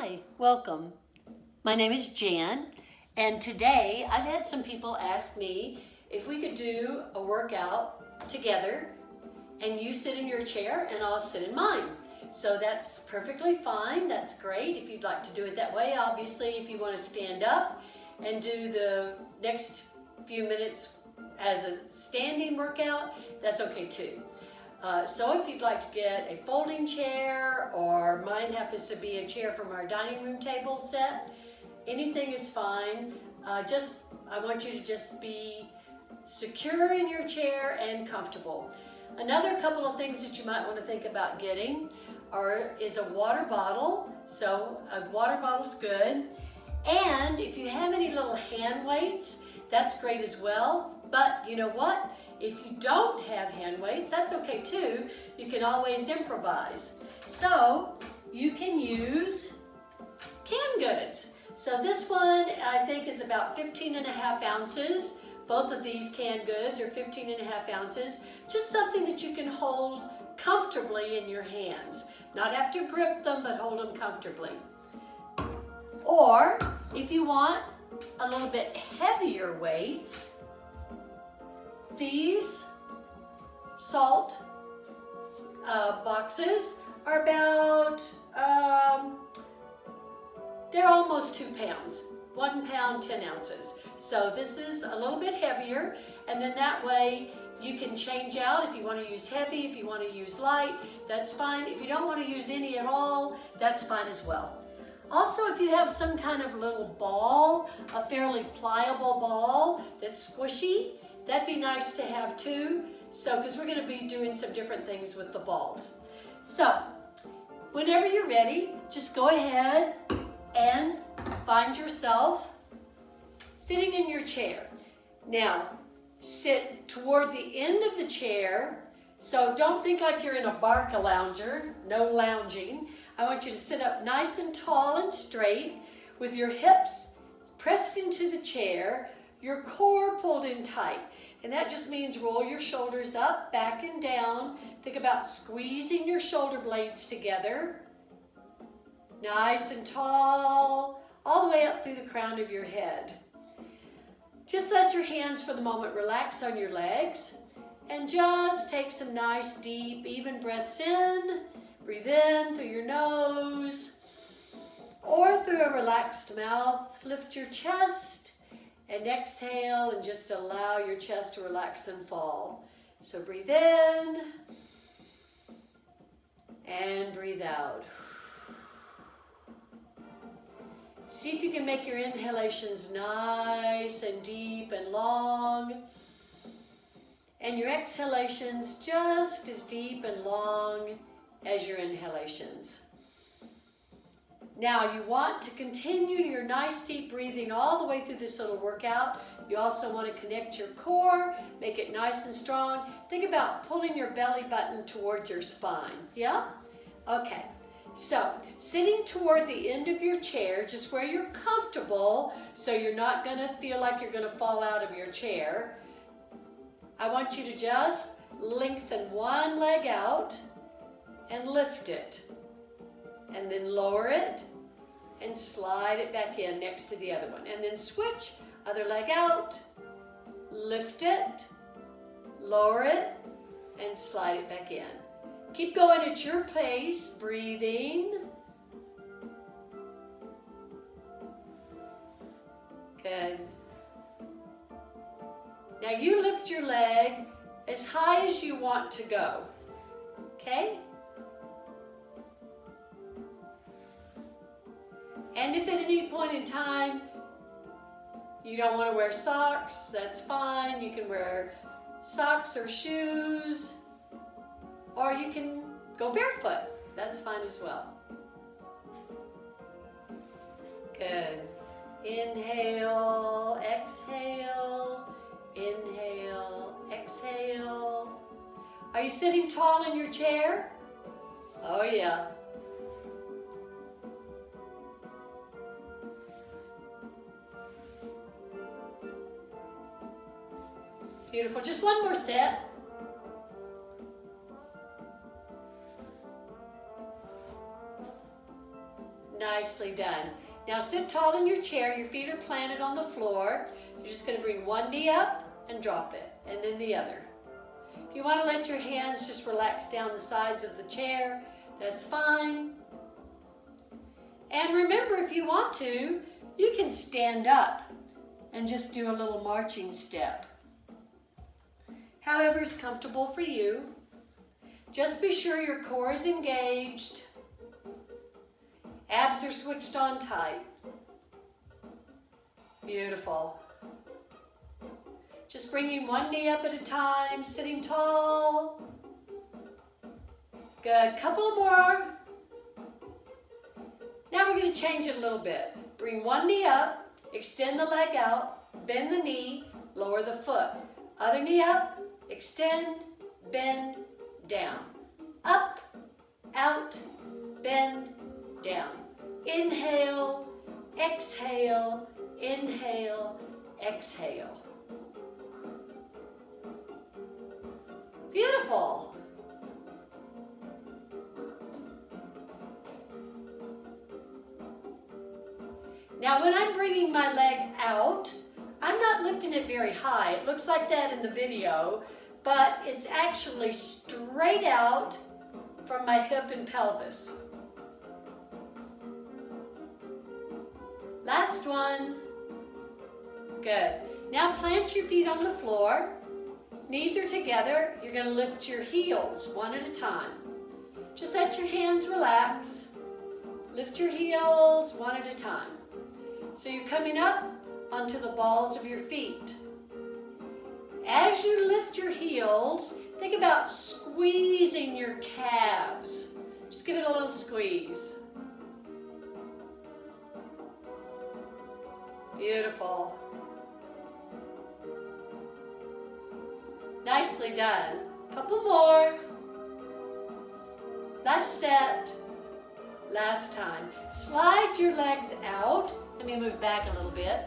Hi, welcome. My name is Jan, and today I've had some people ask me if we could do a workout together and you sit in your chair and I'll sit in mine. So that's perfectly fine, that's great if you'd like to do it that way. Obviously, if you want to stand up and do the next few minutes as a standing workout, that's okay too. So if you'd like to get a folding chair, or mine happens to be a chair from our dining room table set, anything is fine. I want you to just be secure in your chair and comfortable. Another couple of things that you might want to think about getting is a water bottle. So a water bottle's good. And if you have any little hand weights, that's great as well. But you know what? If you don't have hand weights, that's okay too. You can always improvise. So you can use canned goods. So this one I think is about 15.5 ounces. Both of these canned goods are 15.5 ounces. Just something that you can hold comfortably in your hands. Not have to grip them, but hold them comfortably. Or if you want a little bit heavier weights, these salt boxes are about, they're almost 2 pounds, 1 pound, 10 ounces. So this is a little bit heavier, and then that way you can change out if you want to use heavy, if you want to use light, that's fine. If you don't want to use any at all, that's fine as well. Also, if you have some kind of little ball, a fairly pliable ball that's squishy, that'd be nice to have too. So, because we're going to be doing some different things with the balls. So, whenever you're ready, just go ahead and find yourself sitting in your chair. Now, sit toward the end of the chair. So don't think like you're in a Barca-lounger, no lounging. I want you to sit up nice and tall and straight with your hips pressed into the chair, your core pulled in tight. And that just means roll your shoulders up, back and down. Think about squeezing your shoulder blades together. Nice and tall, all the way up through the crown of your head. Just let your hands for the moment relax on your legs. And just take some nice, deep, even breaths in. Breathe in through your nose or through a relaxed mouth. Lift your chest and exhale and just allow your chest to relax and fall. So breathe in and breathe out. See if you can make your inhalations nice and deep and long. And your exhalations just as deep and long as your inhalations. Now you want to continue your nice deep breathing all the way through this little workout. You also want to connect your core, make it nice and strong. Think about pulling your belly button towards your spine, yeah? Okay, so sitting toward the end of your chair, just where you're comfortable, so you're not going to feel like you're going to fall out of your chair. I want you to just lengthen one leg out and lift it. And then lower it and slide it back in next to the other one. And then switch, other leg out, lift it, lower it, and slide it back in. Keep going at your pace, breathing. Good. Now you lift your leg as high as you want to go, okay? And if at any point in time you don't want to wear socks, that's fine. You can wear socks or shoes, or you can go barefoot. That's fine as well. Good. Inhale, exhale. Inhale, exhale. Are you sitting tall in your chair? Oh yeah. Beautiful. Just one more set. Nicely done. Now sit tall in your chair. Your feet are planted on the floor. You're just going to bring one knee up and drop it, and then the other. If you want to let your hands just relax down the sides of the chair, that's fine. And remember, if you want to, you can stand up and just do a little marching step. However is comfortable for you. Just be sure your core is engaged. Abs are switched on tight. Beautiful. Just bringing one knee up at a time, sitting tall. Good, couple more. Now we're going to change it a little bit. Bring one knee up, extend the leg out, bend the knee, lower the foot. Other knee up, extend, bend, down. Up, out, bend, down. Inhale, exhale, inhale, exhale. Beautiful. Now when I'm bringing my leg out, I'm not lifting it very high. It looks like that in the video, but it's actually straight out from my hip and pelvis. Last one. Good. Now plant your feet on the floor. Knees are together. You're going to lift your heels one at a time. Just let your hands relax. Lift your heels one at a time. So you're coming up onto the balls of your feet. As you lift your heels, think about squeezing your calves. Just give it a little squeeze. Beautiful. Nicely done. Couple more. Last set. Last time. Slide your legs out. Let me move back a little bit.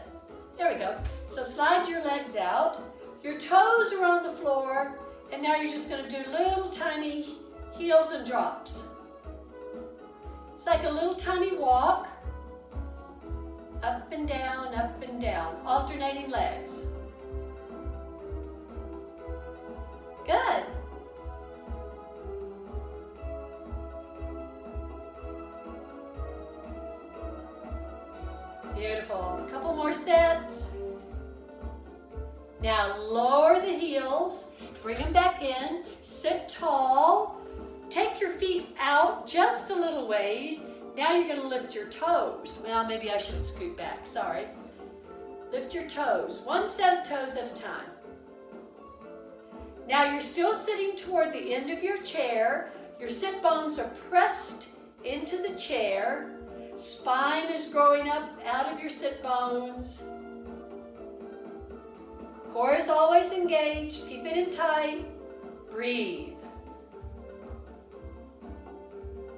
There we go. So slide your legs out. Your toes are on the floor. And now you're just going to do little tiny heels and drops. It's like a little tiny walk. Up and down, alternating legs. Good. Beautiful. A couple more sets. Now lower the heels, bring them back in, sit tall, take your feet out just a little ways. Now you're going to lift your toes. Well, maybe I should scoot back, sorry. Lift your toes, one set of toes at a time. Now you're still sitting toward the end of your chair. Your sit bones are pressed into the chair. Spine is growing up out of your sit bones. Core is always engaged. Keep it in tight. Breathe.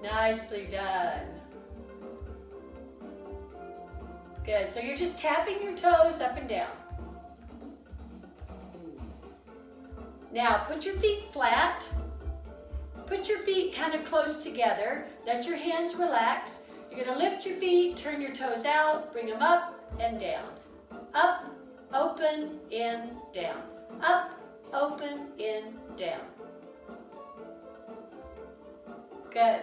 Nicely done. Good. So you're just tapping your toes up and down. Now put your feet flat. Put your feet kind of close together. Let your hands relax. You're going to lift your feet, turn your toes out, bring them up and down. Up, open, in, down. Up, open, in, down. Good.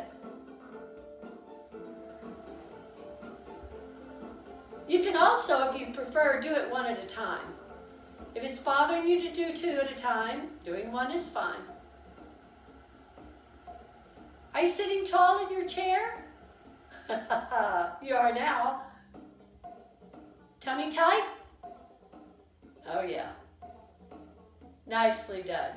You can also, if you prefer, do it one at a time. If it's bothering you to do two at a time, doing one is fine. Are you sitting tall in your chair? You are now. Tummy tight? Oh yeah. Nicely done.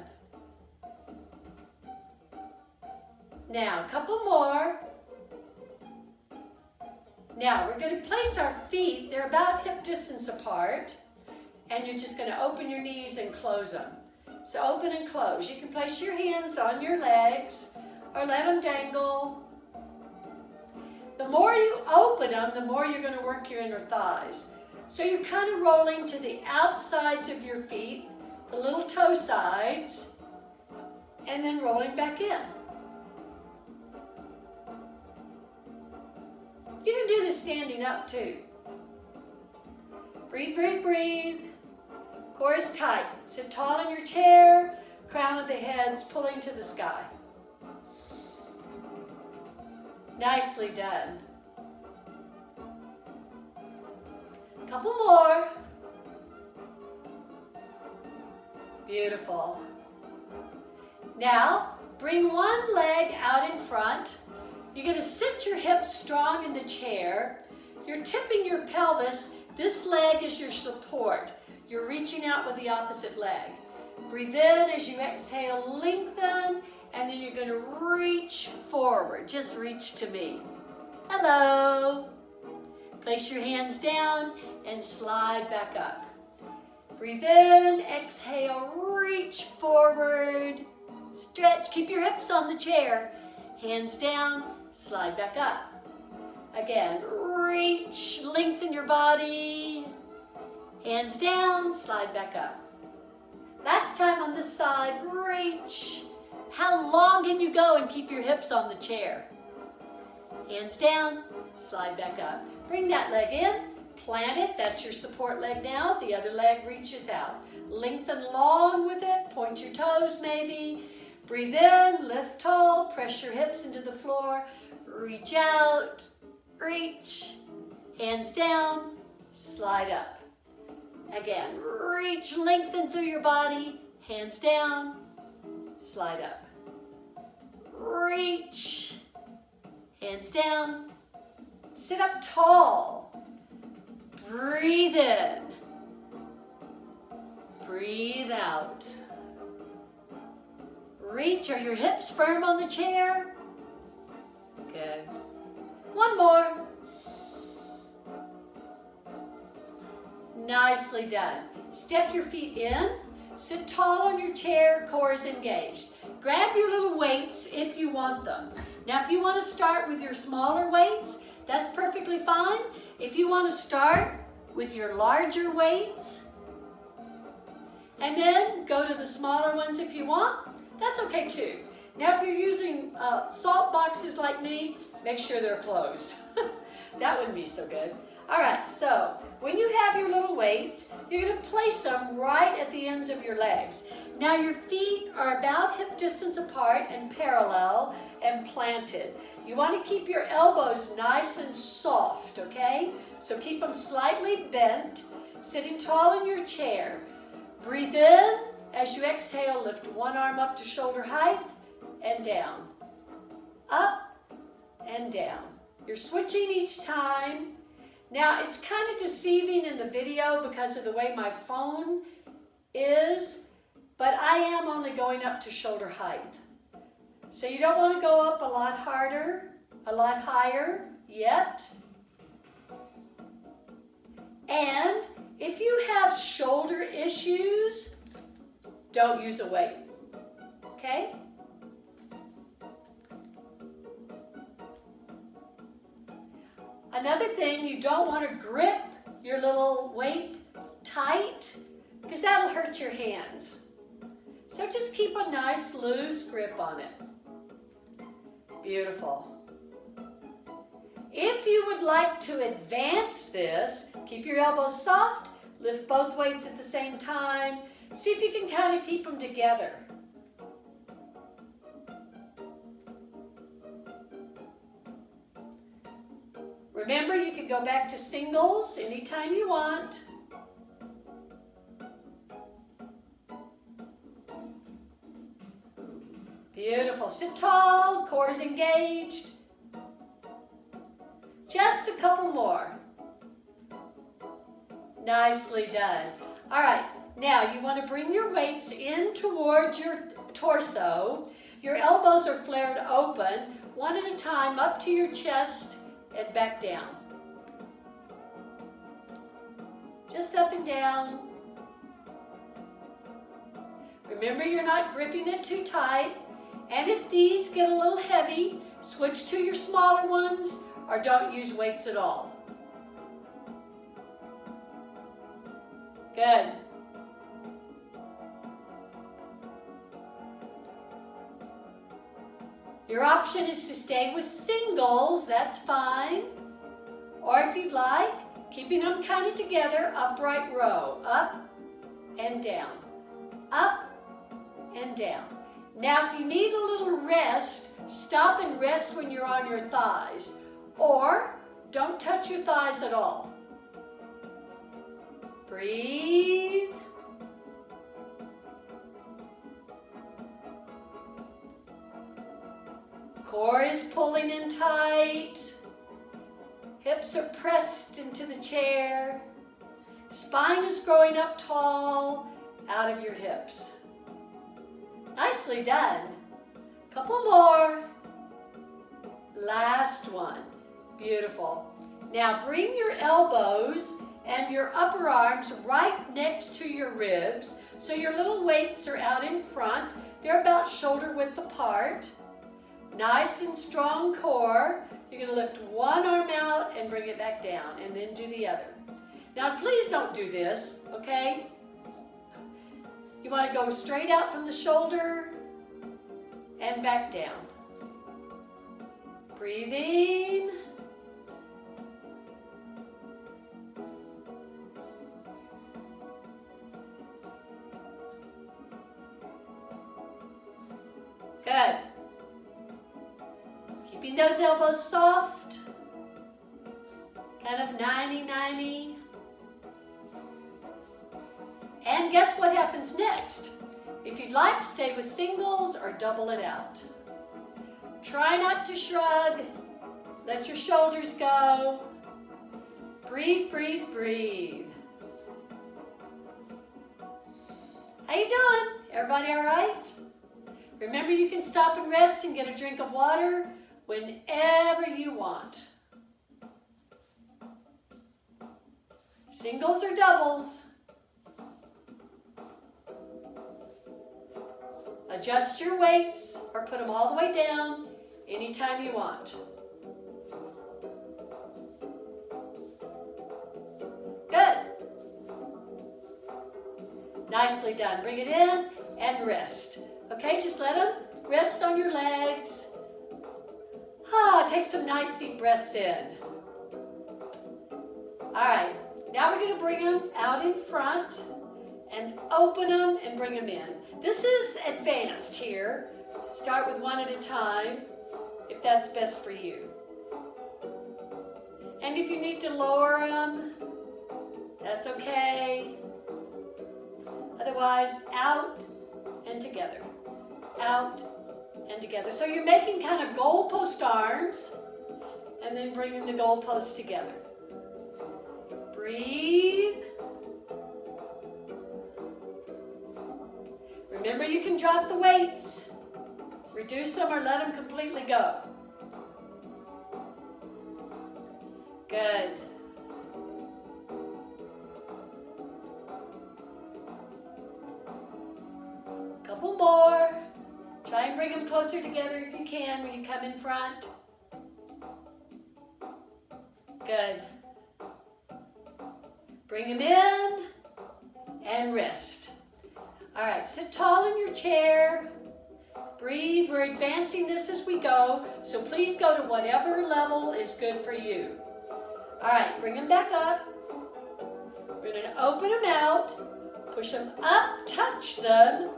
Now, a couple more. Now, we're going to place our feet, they're about hip distance apart, and you're just going to open your knees and close them. So open and close. You can place your hands on your legs or let them dangle. The more you open them, the more you're going to work your inner thighs. So you're kind of rolling to the outsides of your feet, the little toe sides, and then rolling back in. You can do this standing up too. Breathe, breathe, breathe. Core is tight. Sit tall in your chair. Crown of the head's pulling to the sky. Nicely done. Couple more. Beautiful. Now, bring one leg out in front. You're going to sit your hips strong in the chair. You're tipping your pelvis. This leg is your support. You're reaching out with the opposite leg. Breathe in as you exhale, lengthen, and then you're going to reach forward. Just reach to me. Hello. Place your hands down and slide back up. Breathe in, exhale, reach forward. Stretch, keep your hips on the chair. Hands down, slide back up. Again, reach, lengthen your body. Hands down, slide back up. Last time on this side, reach. How long can you go and keep your hips on the chair? Hands down, slide back up. Bring that leg in, plant it, that's your support leg now. The other leg reaches out. Lengthen long with it, point your toes maybe. Breathe in, lift tall, press your hips into the floor. Reach out, reach. Hands down, slide up. Again, reach, lengthen through your body. Hands down, slide up. Reach. Hands down. Sit up tall. Breathe in. Breathe out. Reach. Are your hips firm on the chair? Good. One more. Nicely done. Step your feet in. Sit tall on your chair, core is engaged. Grab your little weights if you want them. Now, if you want to start with your smaller weights, that's perfectly fine. If you want to start with your larger weights, and then go to the smaller ones if you want, that's okay too. Now, if you're using salt boxes like me, make sure they're closed. That wouldn't be so good. All right, so when you have your little weights, you're going to place them right at the ends of your legs. Now your feet are about hip distance apart and parallel and planted. You want to keep your elbows nice and soft, okay? So keep them slightly bent, sitting tall in your chair. Breathe in. As you exhale, lift one arm up to shoulder height and down. Up and down. You're switching each time. Now, it's kind of deceiving in the video because of the way my phone is, but I am only going up to shoulder height. So you don't want to go up a lot harder, a lot higher yet. And if you have shoulder issues, don't use a weight, okay? Another thing, you don't want to grip your little weight tight because that'll hurt your hands. So just keep a nice loose grip on it. Beautiful. If you would like to advance this, keep your elbows soft, lift both weights at the same time. See if you can kind of keep them together. Remember, you can go back to singles anytime you want. Beautiful. Sit tall, core is engaged. Just a couple more. Nicely done. All right, now you want to bring your weights in towards your torso. Your elbows are flared open, one at a time, up to your chest and back down. Just up and down. Remember, you're not gripping it too tight. And if these get a little heavy, switch to your smaller ones or don't use weights at all. Good. Your option is to stay with singles, that's fine. Or if you'd like, keeping them kind of together, upright row, up and down, up and down. Now if you need a little rest, stop and rest when you're on your thighs, or don't touch your thighs at all. Breathe. Core is pulling in tight. Hips are pressed into the chair. Spine is growing up tall out of your hips. Nicely done. Couple more. Last one. Beautiful. Now bring your elbows and your upper arms right next to your ribs, so your little weights are out in front. They're about shoulder width apart. Nice and strong core. You're going to lift one arm out and bring it back down, and then do the other. Now please don't do this, okay? You want to go straight out from the shoulder and back down. Breathing. Good. Keeping those elbows soft, kind of 90-90. And guess what happens next? If you'd like, stay with singles or double it out. Try not to shrug. Let your shoulders go. Breathe, breathe, breathe. How you doing? Everybody all right? Remember, you can stop and rest and get a drink of water whenever you want. Singles or doubles. Adjust your weights or put them all the way down anytime you want. Good. Nicely done. Bring it in and rest. Okay, just let them rest on your legs. Take some nice deep breaths in. All right, now we're going to bring them out in front and open them and bring them in. This is advanced here. Start with one at a time if that's best for you. And if you need to lower them, that's okay. Otherwise, out and together. Out and together. So you're making kind of goalpost arms and then bringing the goalposts together. Breathe. Remember, you can drop the weights, reduce them, or let them completely go. Good. Couple more. Try and bring them closer together if you can when you come in front. Good. Bring them in and rest. All right, sit tall in your chair. Breathe. We're advancing this as we go, so please go to whatever level is good for you. All right, bring them back up. We're going to open them out, push them up, touch them,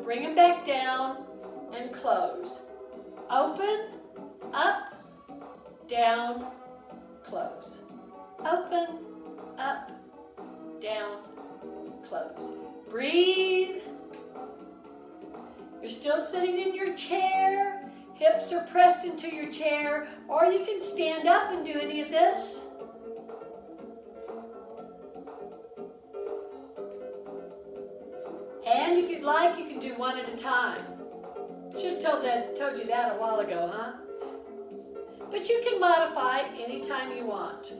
bring them back down, and close. Open, up, down, close. Open, up, down, close. Breathe. You're still sitting in your chair. Hips are pressed into your chair, or you can stand up and do any of this. And if you'd like, you can do one at a time. Should have told you that a while ago, huh? But you can modify anytime you want.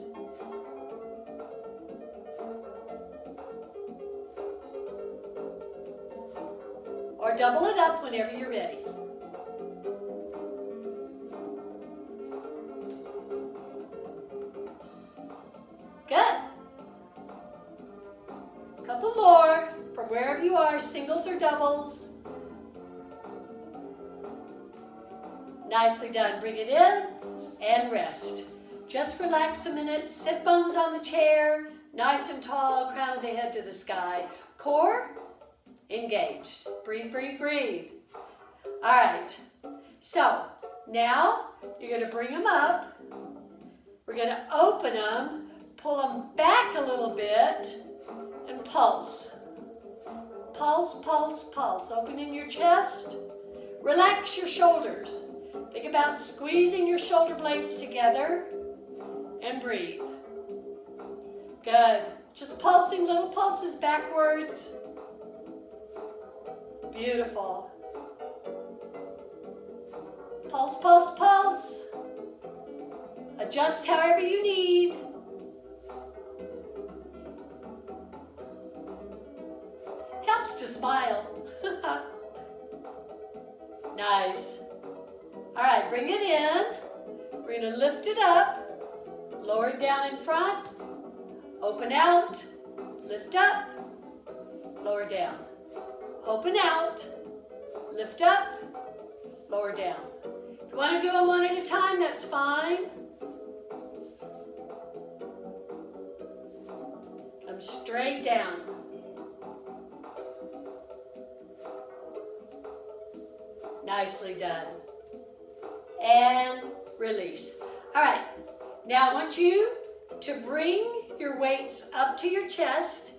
Or double it up whenever you're ready. Good. Couple more from wherever you are, singles or doubles. Nicely done. Bring it in and rest. Just relax a minute. Sit bones on the chair, nice and tall, crown of the head to the sky. Core engaged. Breathe, breathe, breathe. All right. So now you're going to bring them up. We're going to open them, pull them back a little bit, and pulse. Pulse, pulse, pulse. Opening your chest. Relax your shoulders. Think about squeezing your shoulder blades together and breathe. Good. Just pulsing little pulses backwards. Beautiful. Pulse, pulse, pulse. Adjust however you need. Helps to smile. Nice. All right, bring it in. We're going to lift it up. Lower it down in front. Open out. Lift up. Lower down. Open out. Lift up. Lower down. If you want to do them one at a time, that's fine. Come straight down. Nicely done. And release. All right. Now I want you to bring your weights up to your chest.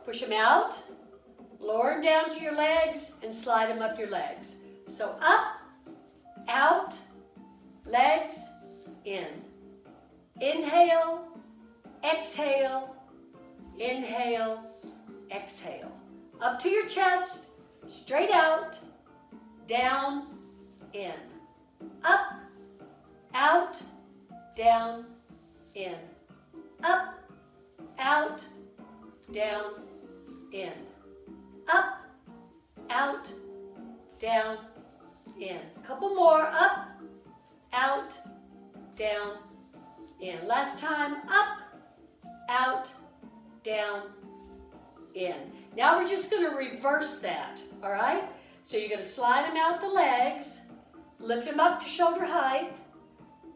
Push them out. Lower them down to your legs and slide them up your legs. So up, out, legs, in. Inhale, exhale, inhale, exhale. Up to your chest, straight out, down, in. Up, out, down, in. Up, out, down, in. Up, out, down, in. Couple more. Up, out, down, in. Last time. Up, out, down, in. Now we're just going to reverse that, all right? So you're going to slide them out the legs, lift them up to shoulder height,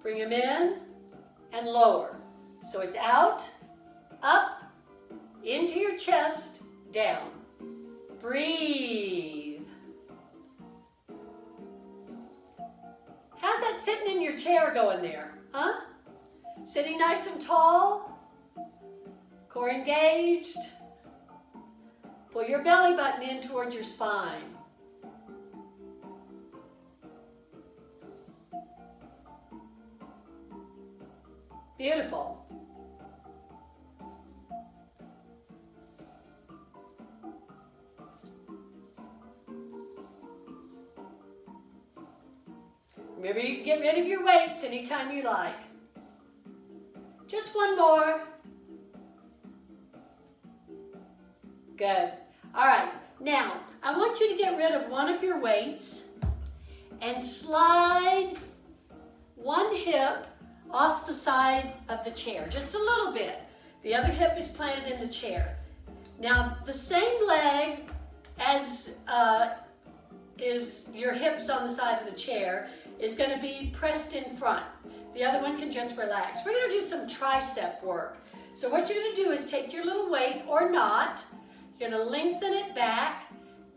bring them in, and lower. So it's out, up, into your chest, down. Breathe. How's that sitting in your chair going there? Huh? Sitting nice and tall? Core engaged? Pull your belly button in towards your spine. Beautiful. Remember, you can get rid of your weights anytime you like. Just one more. Good. All right. Now, I want you to get rid of one of your weights and slide one hip off the side of the chair, just a little bit. The other hip is planted in the chair. Now, the same leg as is your hips on the side of the chair is going to be pressed in front. The other one can just relax. We're going to do some tricep work. So what you're going to do is take your little weight or not, you're going to lengthen it back,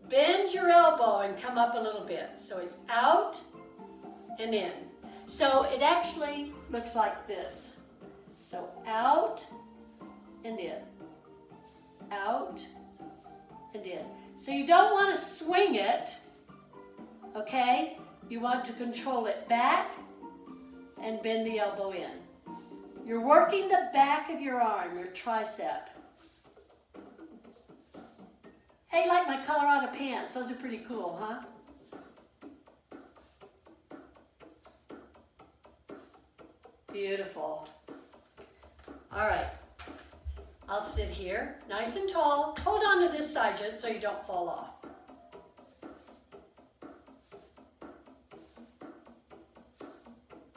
bend your elbow and come up a little bit. So it's out and in. So it actually looks like this. So out and in, out and in. So you don't want to swing it, okay? You want to control it back and bend the elbow in. You're working the back of your arm, your tricep. Hey, like my Colorado pants, those are pretty cool, huh? Beautiful. All right, I'll sit here, nice and tall. Hold on to this side so you don't fall off.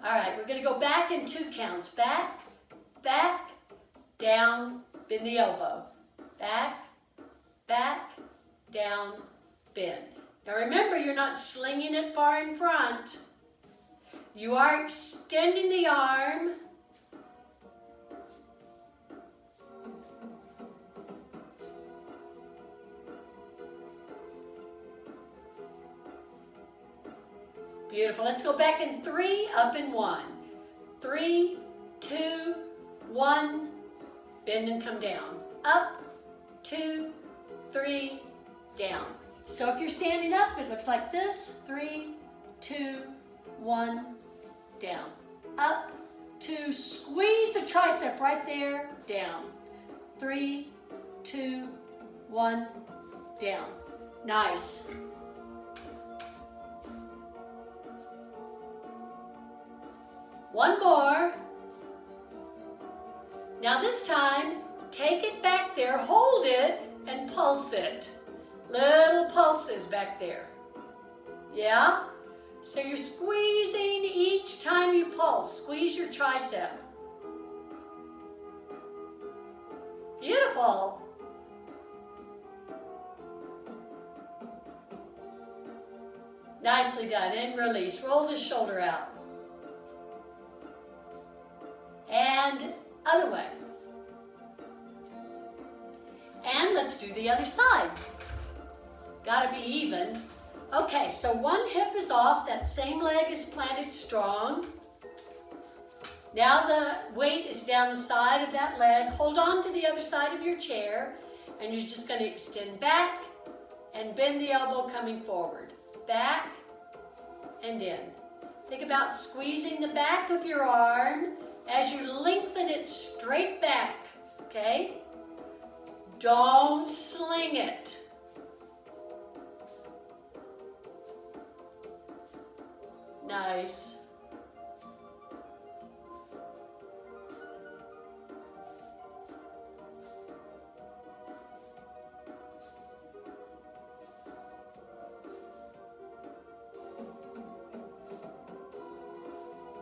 All right, we're going to go back in 2 counts. Back, back, down, bend the elbow. Back, back, down, bend. Now remember, you're not slinging it far in front. You are extending the arm Beautiful. Let's go back in 3, up in 1. 3, 2, 1. Bend and come down. Up, 2, 3, down. So if you're standing up, it looks like this. 3, 2, 1, down. Up, 2, squeeze the tricep right there, down. 3, 2, 1, down. Nice. One more. Now this time, take it back there, hold it, and pulse it. Little pulses back there. Yeah? So you're squeezing each time you pulse. Squeeze your tricep. Beautiful. Nicely done. And release. Roll the shoulder out. And other way. And let's do the other side. Gotta be even. Okay, so one hip is off, that same leg is planted strong. Now the weight is down the side of that leg. Hold on to the other side of your chair, and you're just gonna extend back and bend the elbow coming forward. Back and in. Think about squeezing the back of your arm as you lengthen it straight back, okay? Don't sling it. Nice.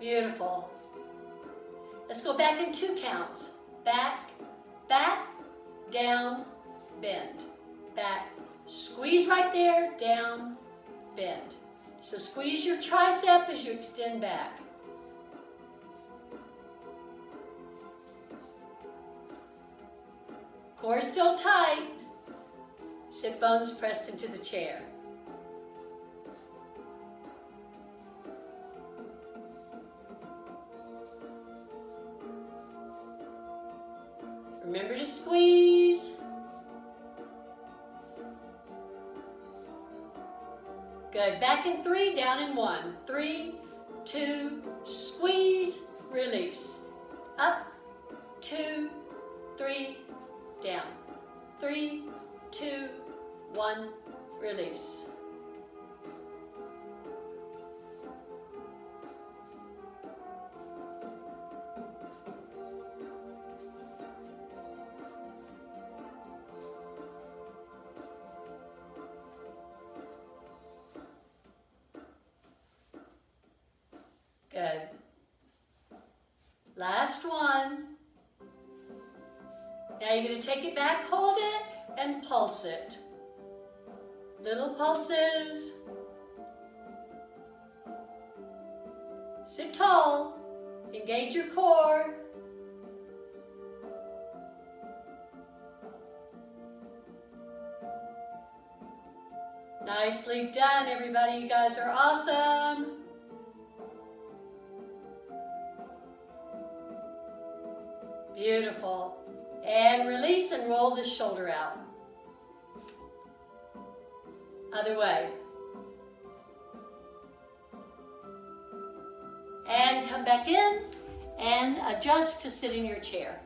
Beautiful. Let's go back in 2 counts. Back, back, down, bend. Back. Squeeze right there, down, bend. So squeeze your tricep as you extend back. Core still tight. Sit bones pressed into the chair. Remember to squeeze. Good. Back in 3, down in 1. 3, 2, squeeze, release. Up, 2, 3, down. 3, 2, 1, release. Good. Last one. Now you're going to take it back, hold it, and pulse it. Little pulses. Sit tall. Engage your core. Nicely done, everybody. You guys are awesome. Beautiful. And release and roll the shoulder out. Other way. And come back in and adjust to sit in your chair.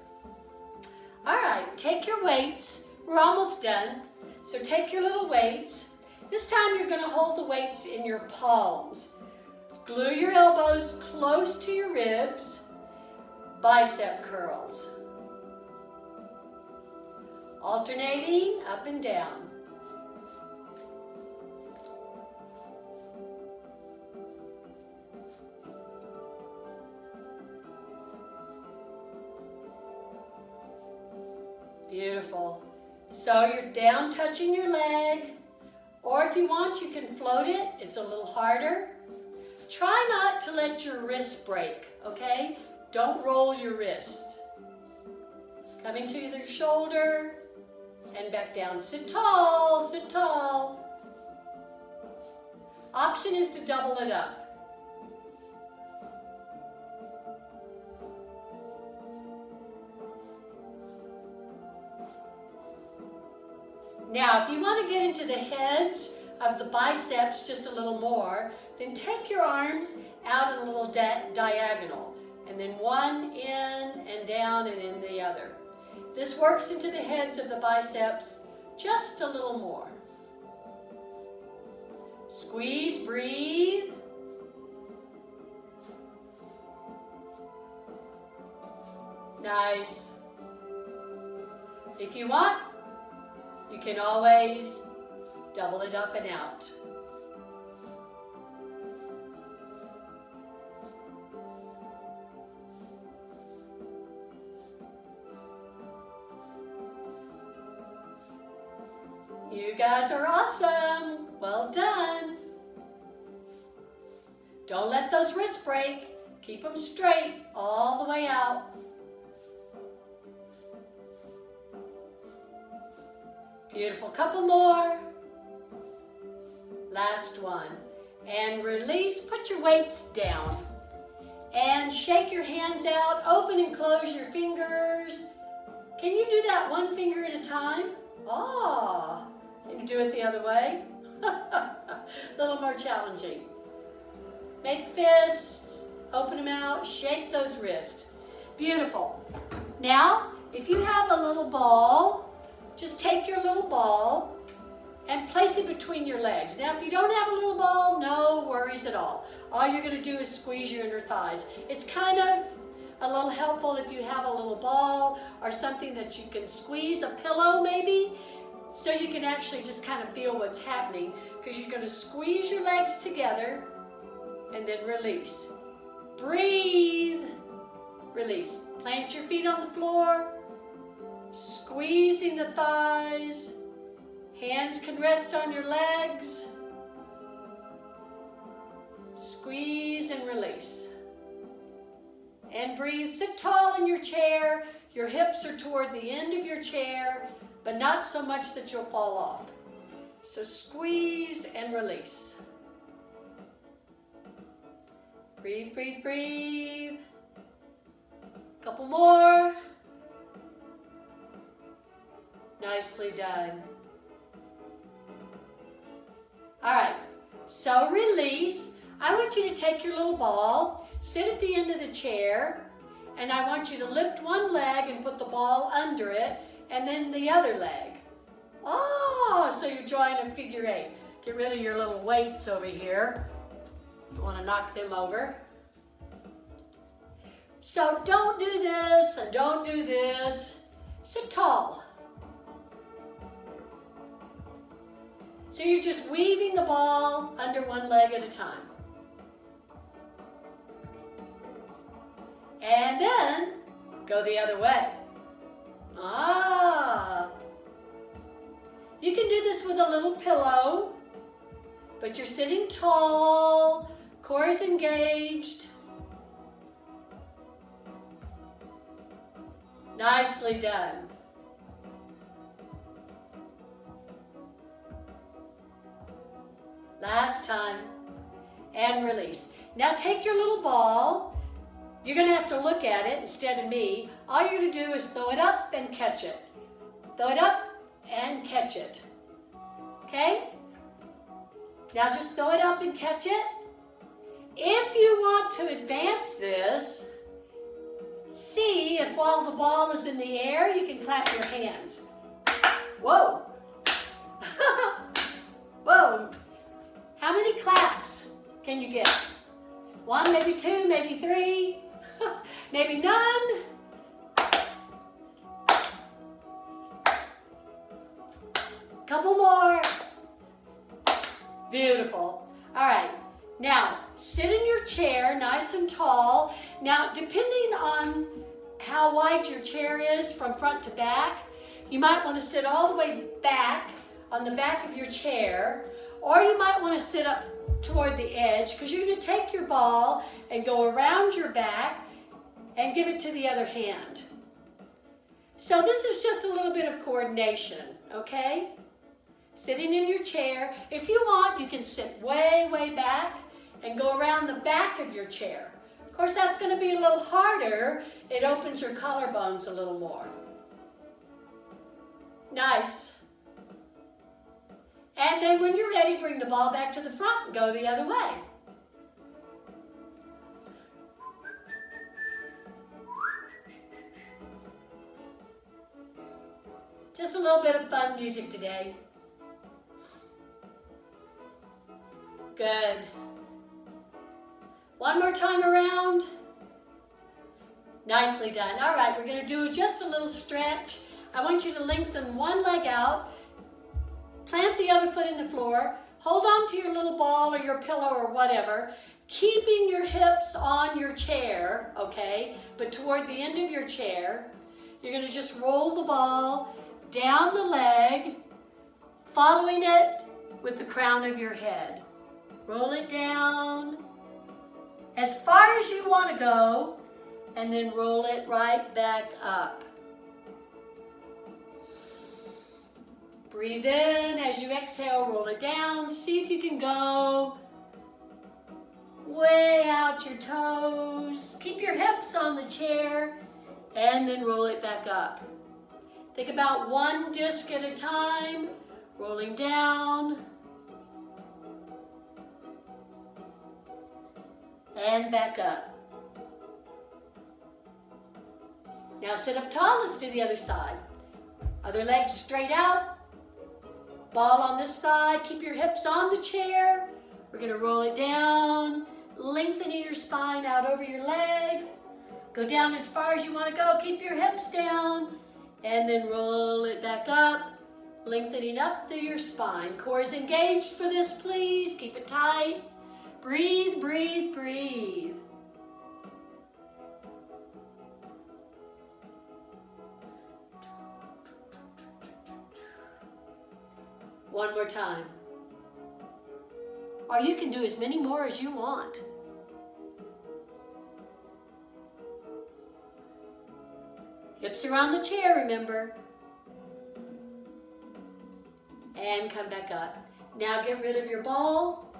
All right, take your weights. We're almost done. So take your little weights. This time you're going to hold the weights in your palms. Glue your elbows close to your ribs. Bicep curls. Alternating up and down. Beautiful. So you're down touching your leg, or if you want, you can float it. It's a little harder. Try not to let your wrist break, okay? Don't roll your wrists. Coming to your shoulder and back down. Sit tall, sit tall. Option is to double it up. Now, if you want to get into the heads of the biceps just a little more, then take your arms out in a little diagonal, and then one in and down and in the other. This works into the heads of the biceps just a little more. Squeeze, breathe. Nice. If you want, you can always double it up and out. You guys are awesome. Well done. Don't let those wrists break. Keep them straight all the way out. Beautiful. Couple more. Last one. And release. Put your weights down. And shake your hands out. Open and close your fingers. Can you do that one finger at a time? Ah. Can you do it the other way? A little more challenging. Make fists. Open them out. Shake those wrists. Beautiful. Now, if you have a little ball, just take your little ball and place it between your legs. Now, if you don't have a little ball, no worries at all. All you're going to do is squeeze your inner thighs. It's kind of a little helpful if you have a little ball or something that you can squeeze, a pillow maybe, so you can actually just kind of feel what's happening, because you're going to squeeze your legs together and then release. Breathe. Release. Plant your feet on the floor. Squeezing the thighs. Hands can rest on your legs. Squeeze and release. And breathe. Sit tall in your chair. Your hips are toward the end of your chair, but not so much that you'll fall off. So squeeze and release. Breathe, breathe, breathe. Couple more. Nicely done. All right, so release. I want you to take your little ball, sit at the end of the chair, and I want you to lift one leg and put the ball under it, and then the other leg. Oh, so you're drawing a figure eight. Get rid of your little weights over here. You want to knock them over. So don't do this and don't do this. Sit tall. So you're just weaving the ball under one leg at a time. And then go the other way. Ah. You can do this with a little pillow, but you're sitting tall, core is engaged. Nicely done. Last time. And release. Now take your little ball. You're going to have to look at it instead of me. All you're going to do is throw it up and catch it. Throw it up and catch it. Okay? Now just throw it up and catch it. If you want to advance this, see if while the ball is in the air, you can clap your hands. Whoa. Whoa. How many claps can you get? One, maybe two, maybe three, maybe none. Couple more. Beautiful. All right. Now, sit in your chair nice and tall. Now, depending on how wide your chair is from front to back, you might want to sit all the way back on the back of your chair, or you might want to sit up toward the edge, because you're going to take your ball and go around your back and give it to the other hand. So this is just a little bit of coordination, okay? Sitting in your chair. If you want, you can sit way, way back and go around the back of your chair. Of course, that's going to be a little harder. It opens your collarbones a little more. Nice. And then when you're ready, bring the ball back to the front and go the other way. Just a little bit of fun music today. Good. One more time around. Nicely done. All right, we're going to do just a little stretch. I want you to lengthen one leg out, plant the other foot in the floor, hold on to your little ball or your pillow or whatever, keeping your hips on your chair, okay? But toward the end of your chair, you're going to just roll the ball down the leg, following it with the crown of your head. Roll it down as far as you want to go, and then roll it right back up. Breathe in as you exhale, roll it down. See if you can go way out your toes. Keep your hips on the chair and then roll it back up. Think about one disc at a time, rolling down and back up. Now sit up tall, let's do the other side. Other leg straight out, ball on this side, keep your hips on the chair. We're gonna roll it down, lengthening your spine out over your leg. Go down as far as you wanna go, keep your hips down, and then roll it back up, lengthening up through your spine. Core is engaged for this, please, keep it tight. Breathe, breathe, breathe. One more time. Or you can do as many more as you want. Hips around the chair, remember. And come back up. Now get rid of your ball.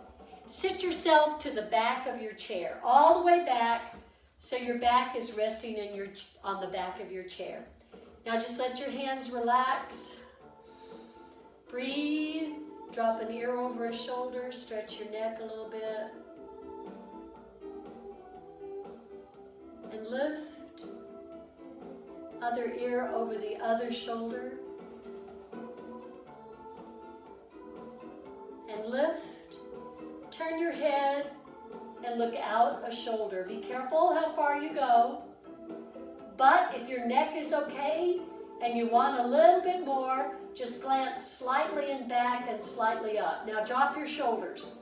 Sit yourself to the back of your chair, all the way back, so your back is resting on the back of your chair. Now just let your hands relax. Breathe, drop an ear over a shoulder, stretch your neck a little bit. And lift, other ear over the other shoulder. And lift, turn your head and look out a shoulder. Be careful how far you go. But if your neck is okay and you want a little bit more, just glance slightly in back and slightly up. Now drop your shoulders.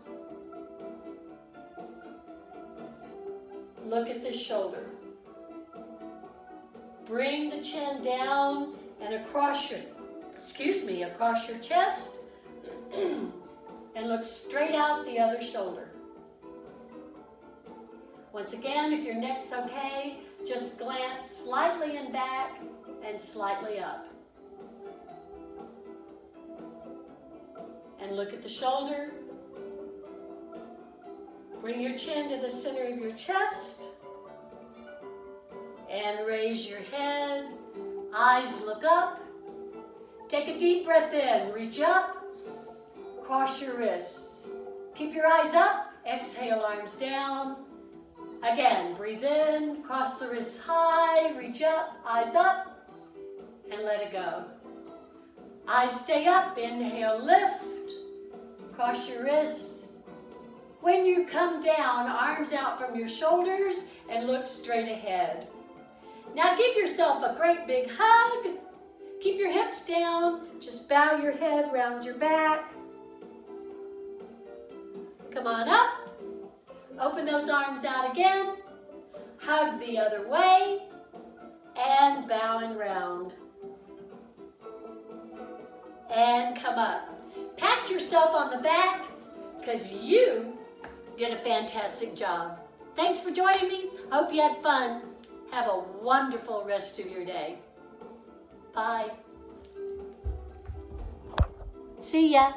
Look at this shoulder. Bring the chin down and across your chest and look straight out the other shoulder. Once again, if your neck's okay, just glance slightly in back and slightly up. And look at the shoulder. Bring your chin to the center of your chest. And raise your head. Eyes look up. Take a deep breath in. Reach up. Cross your wrists. Keep your eyes up. Exhale, arms down. Again, breathe in. Cross the wrists high. Reach up. Eyes up. And let it go. Eyes stay up. Inhale, lift. Cross your wrists. When you come down, arms out from your shoulders and look straight ahead. Now give yourself a great big hug. Keep your hips down. Just bow your head, round your back. Come on up. Open those arms out again. Hug the other way. And bow and round. And come up. Pat yourself on the back because you did a fantastic job. Thanks for joining me. I hope you had fun. Have a wonderful rest of your day. Bye. See ya.